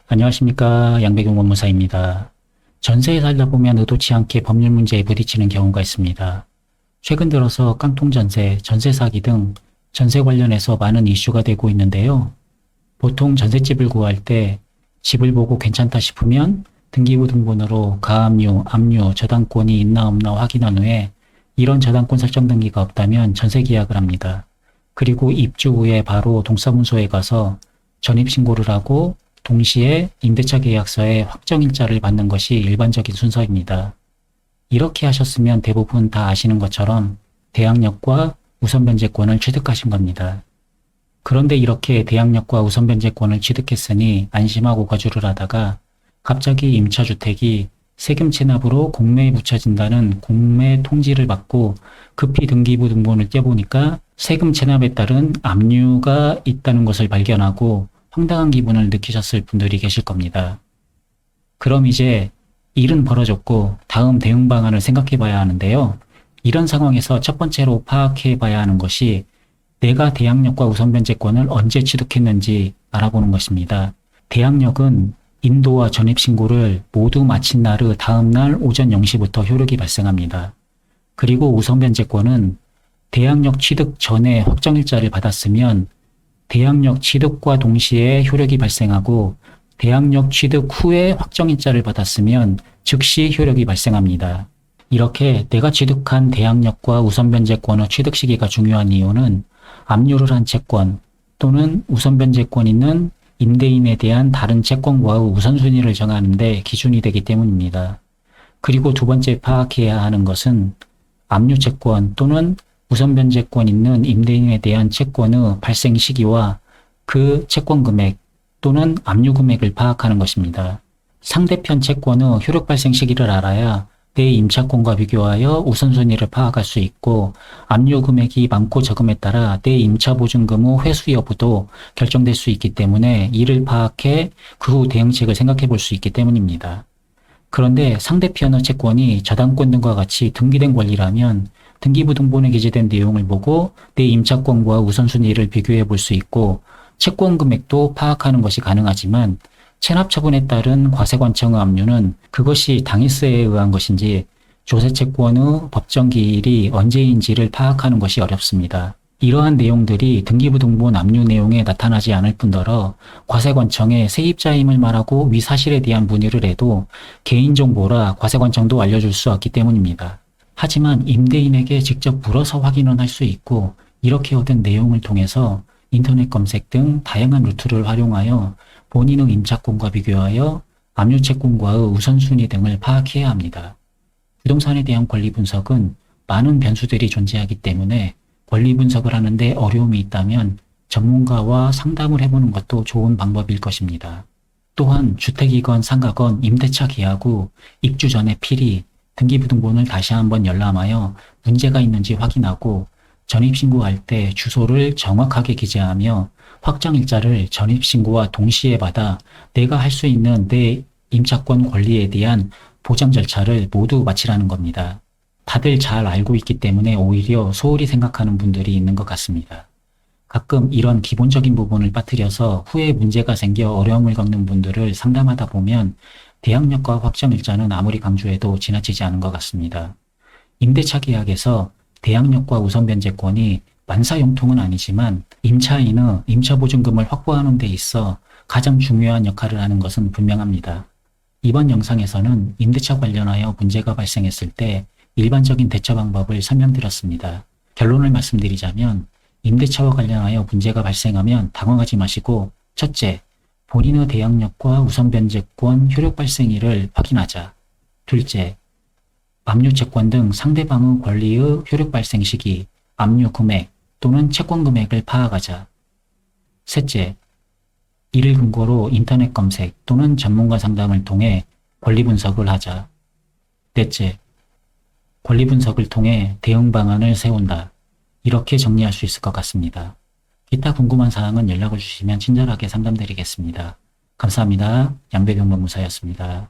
안녕하십니까. 양배경 법무사입니다. 전세에 살다 보면 의도치 않게 법률 문제에 부딪히는 경우가 있습니다. 최근 들어서 깡통전세, 전세 사기 등 전세 관련해서 많은 이슈가 되고 있는데요. 보통 전셋집을 구할 때 집을 보고 괜찮다 싶으면 등기부 등본으로 가압류, 압류, 저당권이 있나 없나 확인한 후에 이런 저당권 설정 등기가 없다면 전세 계약을 합니다. 그리고 입주 후에 바로 동사무소에 가서 전입신고를 하고 동시에 임대차 계약서에 확정일자를 받는 것이 일반적인 순서입니다. 이렇게 하셨으면 대부분 다 아시는 것처럼 대항력과 우선변제권을 취득하신 겁니다. 그런데 이렇게 대항력과 우선변제권을 취득했으니 안심하고 거주를 하다가 갑자기 임차주택이 세금 체납으로 공매에 붙여진다는 공매 통지를 받고 급히 등기부 등본을 떼보니까 세금 체납에 따른 압류가 있다는 것을 발견하고 황당한 기분을 느끼셨을 분들이 계실 겁니다. 그럼 이제 일은 벌어졌고 다음 대응 방안을 생각해 봐야 하는데요. 이런 상황에서 첫 번째로 파악해 봐야 하는 것이 내가 대항력과 우선변제권을 언제 취득했는지 알아보는 것입니다. 대항력은 인도와 전입신고를 모두 마친 날의 다음 날 오전 0시부터 효력이 발생합니다. 그리고 우선변제권은 대항력 취득 전에 확정일자를 받았으면 대항력 취득과 동시에 효력이 발생하고 대항력 취득 후에 확정일자를 받았으면 즉시 효력이 발생합니다. 이렇게 내가 취득한 대항력과 우선변제권의 취득 시기가 중요한 이유는 압류를 한 채권 또는 우선변제권 있는 임대인에 대한 다른 채권과의 우선순위를 정하는 데 기준이 되기 때문입니다. 그리고 두 번째 파악해야 하는 것은 압류채권 또는 우선변제권 있는 임대인에 대한 채권의 발생 시기와 그 채권 금액 또는 압류 금액을 파악하는 것입니다. 상대편 채권의 효력 발생 시기를 알아야 내 임차권과 비교하여 우선순위를 파악할 수 있고 압류 금액이 많고 적음에 따라 내 임차보증금의 회수 여부도 결정될 수 있기 때문에 이를 파악해 그 후 대응책을 생각해 볼 수 있기 때문입니다. 그런데 상대편의 채권이 저당권 등과 같이 등기된 권리라면 등기부 등본에 기재된 내용을 보고 내 임차권과 우선순위를 비교해 볼 수 있고 채권 금액도 파악하는 것이 가능하지만 체납 처분에 따른 과세관청의 압류는 그것이 당일세에 의한 것인지 조세채권의 법정 기일이 언제인지를 파악하는 것이 어렵습니다. 이러한 내용들이 등기부 등본 압류 내용에 나타나지 않을 뿐더러 과세관청에 세입자임을 말하고 위 사실에 대한 문의를 해도 개인정보라 과세관청도 알려줄 수 없기 때문입니다. 하지만 임대인에게 직접 물어서 확인은 할 수 있고 이렇게 얻은 내용을 통해서 인터넷 검색 등 다양한 루트를 활용하여 본인의 임차권과 비교하여 압류채권과의 우선순위 등을 파악해야 합니다. 부동산에 대한 권리 분석은 많은 변수들이 존재하기 때문에 권리 분석을 하는데 어려움이 있다면 전문가와 상담을 해보는 것도 좋은 방법일 것입니다. 또한 주택이건 상가건 임대차 계약 후 입주 전에 필히 등기부등본을 다시 한번 열람하여 문제가 있는지 확인하고 전입신고할 때 주소를 정확하게 기재하며 확정일자를 전입신고와 동시에 받아 내가 할 수 있는 내 임차권 권리에 대한 보장 절차를 모두 마치라는 겁니다. 다들 잘 알고 있기 때문에 오히려 소홀히 생각하는 분들이 있는 것 같습니다. 가끔 이런 기본적인 부분을 빠뜨려서 후에 문제가 생겨 어려움을 겪는 분들을 상담하다 보면 대항력과 확정일자는 아무리 강조해도 지나치지 않은 것 같습니다. 임대차 계약에서 대항력과 우선변제권이 만사형통은 아니지만 임차인의 임차보증금을 확보하는 데 있어 가장 중요한 역할을 하는 것은 분명합니다. 이번 영상에서는 임대차 관련하여 문제가 발생했을 때 일반적인 대처 방법을 설명드렸습니다. 결론을 말씀드리자면 임대차와 관련하여 문제가 발생하면 당황하지 마시고 첫째, 본인의 대항력과 우선변제권 효력 발생일을 확인하자. 둘째, 압류채권 등 상대방의 권리의 효력 발생 시기, 압류 금액 또는 채권 금액을 파악하자. 셋째, 이를 근거로 인터넷 검색 또는 전문가 상담을 통해 권리 분석을 하자. 넷째, 권리 분석을 통해 대응 방안을 세운다. 이렇게 정리할 수 있을 것 같습니다. 기타 궁금한 사항은 연락을 주시면 친절하게 상담드리겠습니다. 감사합니다. 양배경 법무사였습니다.